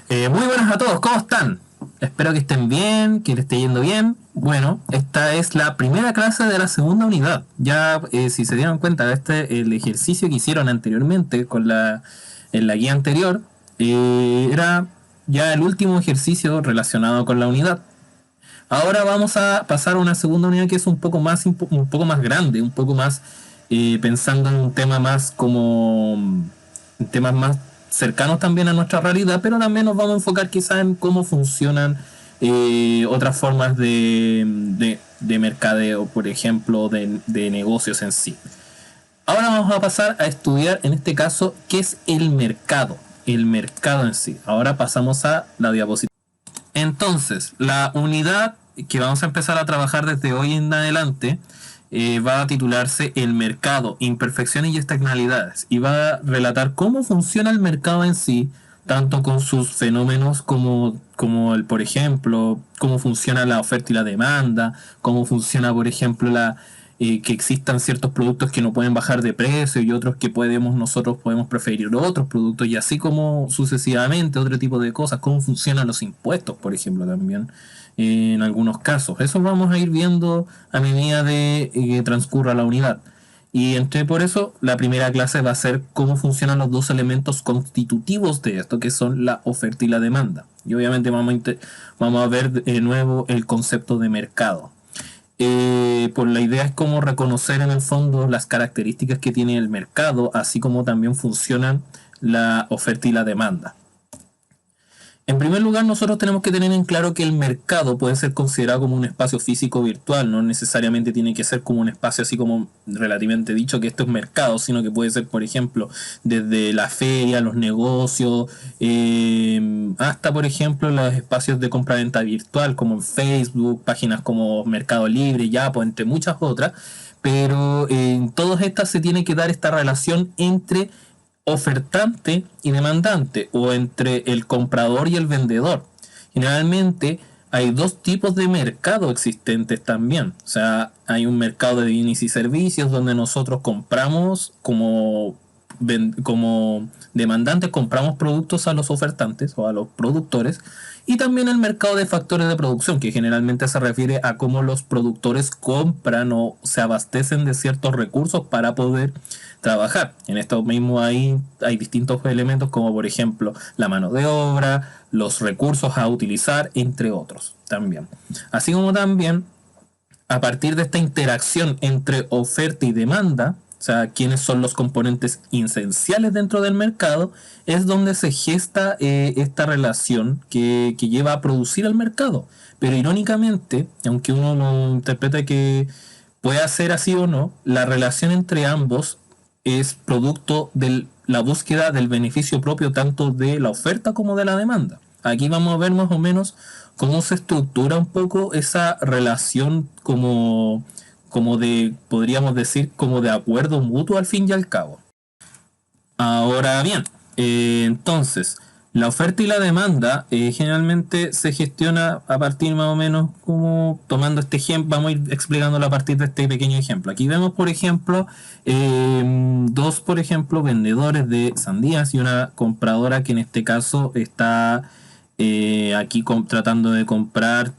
Muy buenas a todos, ¿cómo están? Espero que estén bien, que les esté yendo bien. Bueno, esta es la primera clase de la segunda unidad. Ya, si se dieron cuenta, el ejercicio que hicieron anteriormente en la guía anterior, era ya el último ejercicio relacionado con la unidad. Ahora vamos a pasar a una segunda unidad que es un poco más grande, un poco más pensando en un tema más como en temas más cercanos también a nuestra realidad, pero también nos vamos a enfocar quizás en cómo funcionan otras formas de mercadeo, por ejemplo, de negocios en sí. Ahora vamos a pasar a estudiar, en este caso, qué es el mercado en sí. Ahora pasamos a la diapositiva. Entonces, la unidad que vamos a empezar a trabajar desde hoy en adelante va a titularse El mercado, imperfecciones y externalidades, y va a relatar cómo funciona el mercado en sí, tanto con sus fenómenos como el, por ejemplo, cómo funciona la oferta y la demanda, cómo funciona, por ejemplo, que existan ciertos productos que no pueden bajar de precio y otros que nosotros podemos preferir otros productos, y así como sucesivamente otro tipo de cosas, cómo funcionan los impuestos, por ejemplo, también en algunos casos. Eso vamos a ir viendo a medida de que transcurra la unidad. Y por eso la primera clase va a ser cómo funcionan los dos elementos constitutivos de esto, que son la oferta y la demanda. Y obviamente vamos a ver de nuevo el concepto de mercado. Por la idea es cómo reconocer en el fondo las características que tiene el mercado, así como también funcionan la oferta y la demanda. En primer lugar, nosotros tenemos que tener en claro que el mercado puede ser considerado como un espacio físico virtual, no necesariamente tiene que ser como un espacio así como relativamente dicho que esto es mercado, sino que puede ser, por ejemplo, desde la feria, los negocios, hasta, por ejemplo, los espacios de compra-venta virtual como en Facebook, páginas como Mercado Libre, Yapo, entre muchas otras, pero en todas estas se tiene que dar esta relación entre ofertante y demandante, o entre el comprador y el vendedor. Generalmente hay dos tipos de mercado existentes también. O sea, hay un mercado de bienes y servicios donde nosotros compramos como demandantes, compramos productos a los ofertantes o a los productores, y también el mercado de factores de producción, que generalmente se refiere a cómo los productores compran o se abastecen de ciertos recursos para poder trabajar. En esto mismo hay distintos elementos como por ejemplo la mano de obra, los recursos a utilizar, entre otros también. Así como también a partir de esta interacción entre oferta y demanda, o sea, quiénes son los componentes esenciales dentro del mercado, es donde se gesta esta relación que lleva a producir el mercado. Pero irónicamente, aunque uno lo interprete que pueda ser así o no, la relación entre ambos es producto de la búsqueda del beneficio propio tanto de la oferta como de la demanda. Aquí vamos a ver más o menos cómo se estructura un poco esa relación podríamos decir, como de acuerdo mutuo al fin y al cabo. Ahora bien, entonces, la oferta y la demanda generalmente se gestiona a partir más o menos como tomando este ejemplo, vamos a ir explicándolo a partir de este pequeño ejemplo. Aquí vemos, por ejemplo, dos, por ejemplo, vendedores de sandías y una compradora que en este caso está aquí tratando de comprar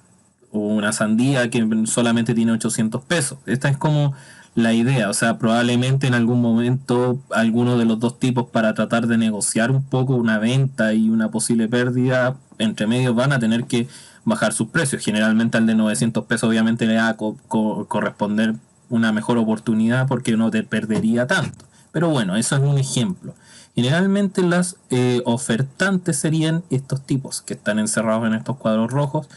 una sandía que solamente tiene 800 pesos. Esta es como la idea, o sea, probablemente en algún momento alguno de los dos tipos, para tratar de negociar un poco una venta y una posible pérdida, entre medios van a tener que bajar sus precios. Generalmente al de 900 pesos obviamente le va a corresponder una mejor oportunidad porque no te perdería tanto. Pero bueno, eso es un ejemplo. Generalmente las ofertantes serían estos tipos que están encerrados en estos cuadros rojos,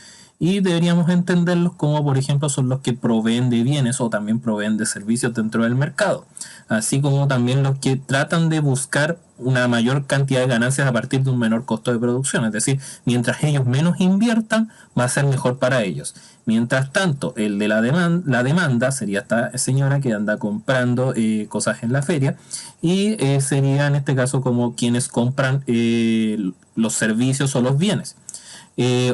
y deberíamos entenderlos como, por ejemplo, son los que proveen de bienes o también proveen de servicios dentro del mercado, así como también los que tratan de buscar una mayor cantidad de ganancias a partir de un menor costo de producción. Es decir, mientras ellos menos inviertan, va a ser mejor para ellos. Mientras tanto, el de la demanda sería esta señora que anda comprando cosas en la feria, y sería en este caso como quienes compran los servicios o los bienes.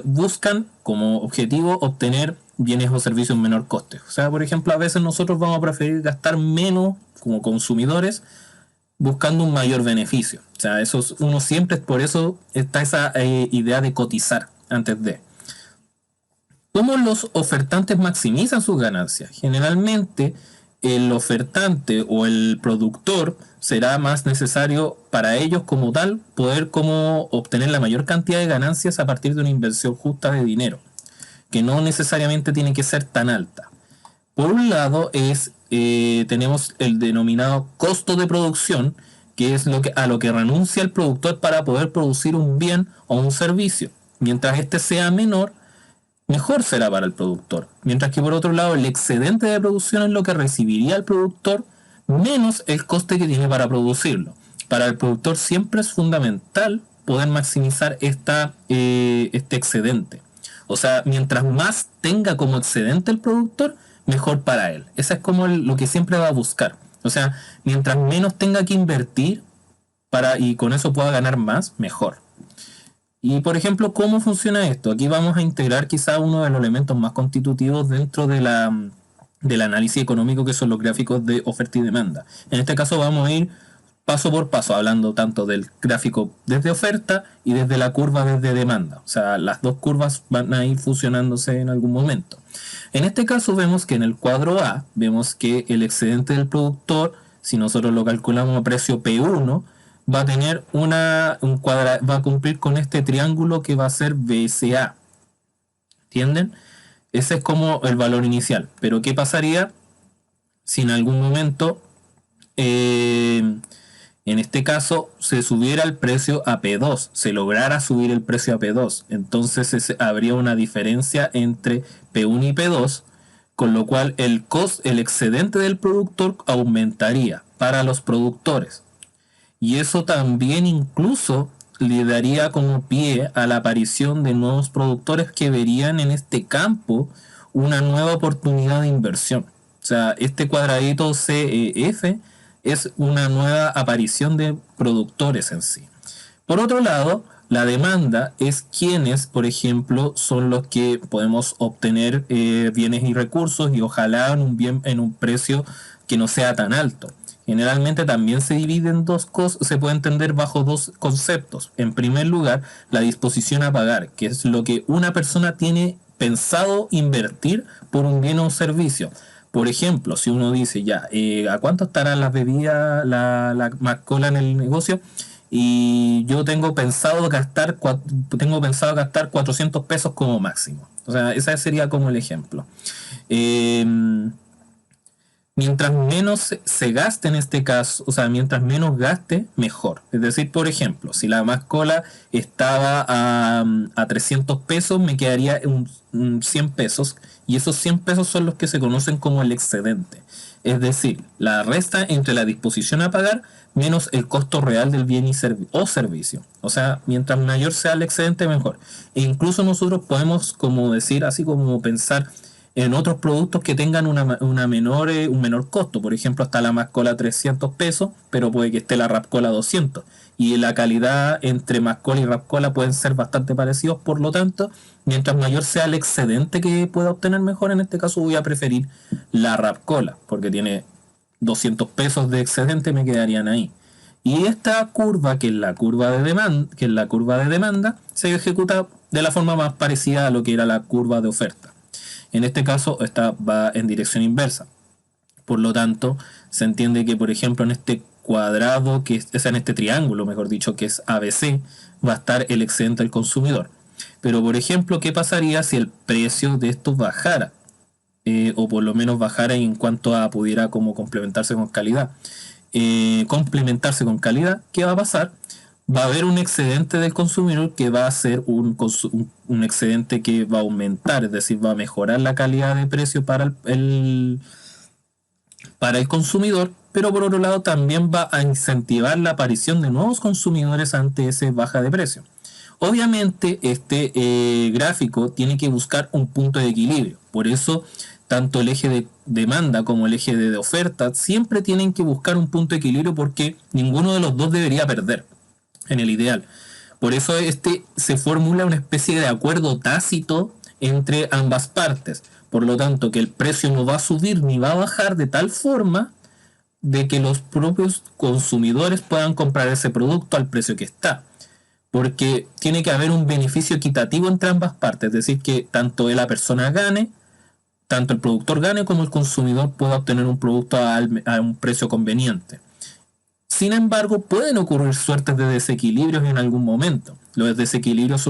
Buscan como objetivo obtener bienes o servicios en menor coste. O sea, por ejemplo, a veces nosotros vamos a preferir gastar menos como consumidores buscando un mayor beneficio. O sea, eso es, uno siempre, por eso está esa idea de cotizar antes de. ¿Cómo los ofertantes maximizan sus ganancias? Generalmente el ofertante o el productor será más necesario para ellos como tal poder como obtener la mayor cantidad de ganancias a partir de una inversión justa de dinero, que no necesariamente tiene que ser tan alta. Por un lado tenemos el denominado costo de producción, que es a lo que renuncia el productor para poder producir un bien o un servicio. Mientras este sea menor, mejor será para el productor. Mientras que por otro lado, el excedente de producción es lo que recibiría el productor menos el coste que tiene para producirlo. Para el productor siempre es fundamental poder maximizar este excedente. O sea, mientras más tenga como excedente el productor, mejor para él. Eso es como lo que siempre va a buscar. O sea, mientras menos tenga que invertir y con eso pueda ganar más, mejor. Y por ejemplo, ¿cómo funciona esto? Aquí vamos a integrar quizá uno de los elementos más constitutivos dentro del análisis económico, que son los gráficos de oferta y demanda. En este caso vamos a ir paso por paso hablando tanto del gráfico desde oferta y desde la curva desde demanda. O sea, las dos curvas van a ir fusionándose en algún momento. En este caso vemos que en el cuadro A, vemos que el excedente del productor, si nosotros lo calculamos a precio P1, va a tener va a cumplir con este triángulo que va a ser BSA. ¿Entienden? Ese es como el valor inicial. Pero ¿qué pasaría si en algún momento, en este caso, se subiera el precio a P2? Se lograra subir el precio a P2. Entonces habría una diferencia entre P1 y P2, con lo cual el excedente del productor aumentaría para los productores. Y eso también incluso le daría como pie a la aparición de nuevos productores que verían en este campo una nueva oportunidad de inversión. O sea, este cuadradito CEF es una nueva aparición de productores en sí. Por otro lado, la demanda es quienes, por ejemplo, son los que podemos obtener bienes y recursos y ojalá en un precio que no sea tan alto. Generalmente también se divide en dos cosas, se puede entender bajo dos conceptos. En primer lugar, la disposición a pagar, que es lo que una persona tiene pensado invertir por un bien o un servicio. Por ejemplo, si uno dice ya, ¿a cuánto estarán las bebidas, la Coca-Cola en el negocio? Y yo tengo pensado gastar 400 pesos como máximo. O sea, ese sería como el ejemplo. Mientras menos se gaste en este caso, o sea, mientras menos gaste, mejor. Es decir, por ejemplo, si la Coca-Cola estaba a 300 pesos, me quedaría un 100 pesos, y esos 100 pesos son los que se conocen como el excedente. Es decir, la resta entre la disposición a pagar menos el costo real del bien o servicio. O sea, mientras mayor sea el excedente, mejor. E incluso nosotros podemos, como decir, así como pensar en otros productos que tengan un menor costo. Por ejemplo, está la Coca-Cola 300 pesos, pero puede que esté la Rap-Cola 200. Y la calidad entre Coca-Cola y Rap-Cola pueden ser bastante parecidos. Por lo tanto, mientras mayor sea el excedente que pueda obtener mejor, en este caso voy a preferir la Rap-Cola, porque tiene 200 pesos de excedente, me quedarían ahí. Y esta curva, que es la curva de demanda, se ejecuta de la forma más parecida a lo que era la curva de oferta. En este caso, esta va en dirección inversa. Por lo tanto, se entiende que, por ejemplo, en este cuadrado, en este triángulo, mejor dicho, que es ABC, va a estar el excedente del consumidor. Pero, por ejemplo, ¿qué pasaría si el precio de estos bajara? O por lo menos bajara en cuanto a pudiera como complementarse con calidad. ¿Qué va a pasar? Va a haber un excedente del consumidor que va a ser un excedente que va a aumentar, es decir, va a mejorar la calidad de precio para el consumidor, pero por otro lado también va a incentivar la aparición de nuevos consumidores ante esa baja de precio. Obviamente este gráfico tiene que buscar un punto de equilibrio, por eso tanto el eje de demanda como el eje de oferta siempre tienen que buscar un punto de equilibrio porque ninguno de los dos debería perder en el ideal. Por eso se formula una especie de acuerdo tácito entre ambas partes. Por lo tanto, que el precio no va a subir ni va a bajar de tal forma de que los propios consumidores puedan comprar ese producto al precio que está. Porque tiene que haber un beneficio equitativo entre ambas partes, es decir, que tanto la persona gane, tanto el productor gane como el consumidor pueda obtener un producto a un precio conveniente. Sin embargo, pueden ocurrir suertes de desequilibrios en algún momento. Los desequilibrios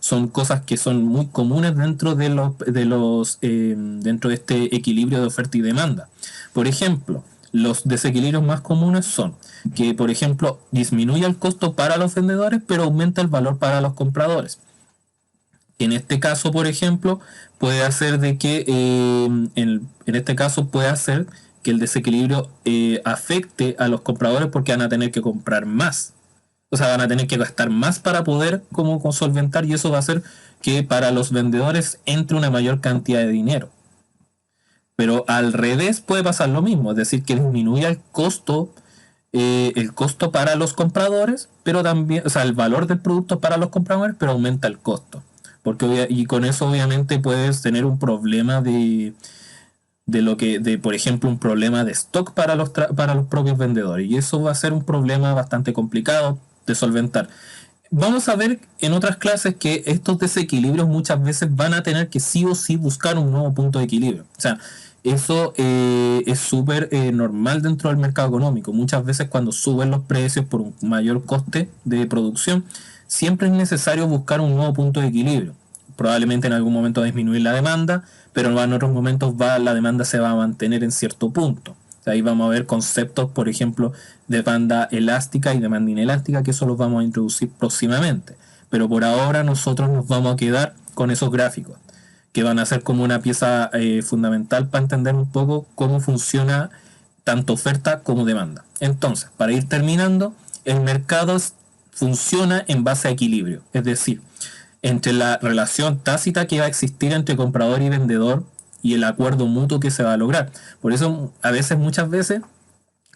son cosas que son muy comunes dentro dentro de este equilibrio de oferta y demanda. Por ejemplo, los desequilibrios más comunes son que, por ejemplo, disminuye el costo para los vendedores, pero aumenta el valor para los compradores. En este caso, por ejemplo, puede hacer de que en este caso puede hacer que el desequilibrio afecte a los compradores porque van a tener que comprar más. O sea, van a tener que gastar más para poder como solventar, y eso va a hacer que para los vendedores entre una mayor cantidad de dinero. Pero al revés puede pasar lo mismo, es decir, que disminuya el costo para los compradores, pero también, o sea, el valor del producto para los compradores, pero aumenta el costo. Y con eso obviamente puedes tener un problema por ejemplo, un problema de stock para los propios vendedores. Y eso va a ser un problema bastante complicado de solventar. Vamos a ver en otras clases que estos desequilibrios muchas veces van a tener que sí o sí buscar un nuevo punto de equilibrio. O sea, eso es súper normal dentro del mercado económico. Muchas veces cuando suben los precios por un mayor coste de producción, siempre es necesario buscar un nuevo punto de equilibrio. Probablemente en algún momento va a disminuir la demanda, pero en otros momentos la demanda se va a mantener en cierto punto. Ahí vamos a ver conceptos, por ejemplo, de demanda elástica y demanda inelástica, que eso los vamos a introducir próximamente. Pero por ahora nosotros nos vamos a quedar con esos gráficos, que van a ser como una pieza fundamental para entender un poco cómo funciona tanto oferta como demanda. Entonces, para ir terminando, el mercado funciona en base a equilibrio, es decir, entre la relación tácita que va a existir entre comprador y vendedor y el acuerdo mutuo que se va a lograr. Por eso, muchas veces,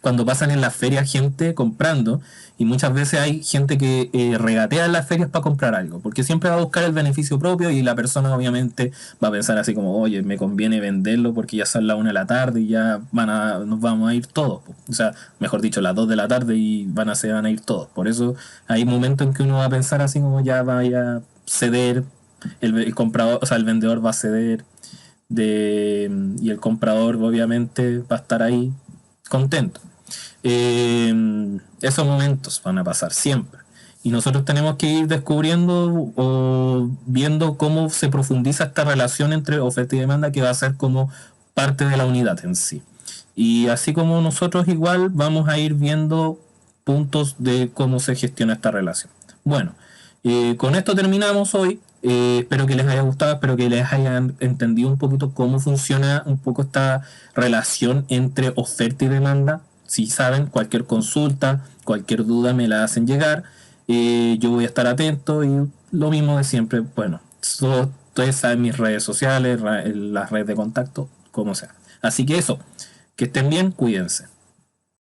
cuando pasan en las ferias gente comprando, y muchas veces hay gente que regatea en las ferias para comprar algo, porque siempre va a buscar el beneficio propio y la persona obviamente va a pensar así como, oye, me conviene venderlo porque ya son las 1 de la tarde y ya nos vamos a ir todos. O sea, mejor dicho, las 2 de la tarde y se van a ir todos. Por eso hay momentos en que uno va a pensar así como ya vaya a ceder, el comprador, o sea, el vendedor va a ceder y el comprador obviamente va a estar ahí contento. Esos momentos van a pasar siempre y nosotros tenemos que ir descubriendo o viendo cómo se profundiza esta relación entre oferta y demanda, que va a ser como parte de la unidad en sí. Y así como nosotros igual vamos a ir viendo puntos de cómo se gestiona esta relación. Bueno, con esto terminamos hoy. Espero que les haya gustado, espero que les hayan entendido un poquito cómo funciona un poco esta relación entre oferta y demanda. Si saben, cualquier consulta, cualquier duda me la hacen llegar. Yo voy a estar atento y lo mismo de siempre. Bueno, ustedes saben mis redes sociales, las redes de contacto, como sea. Así que eso, que estén bien, cuídense.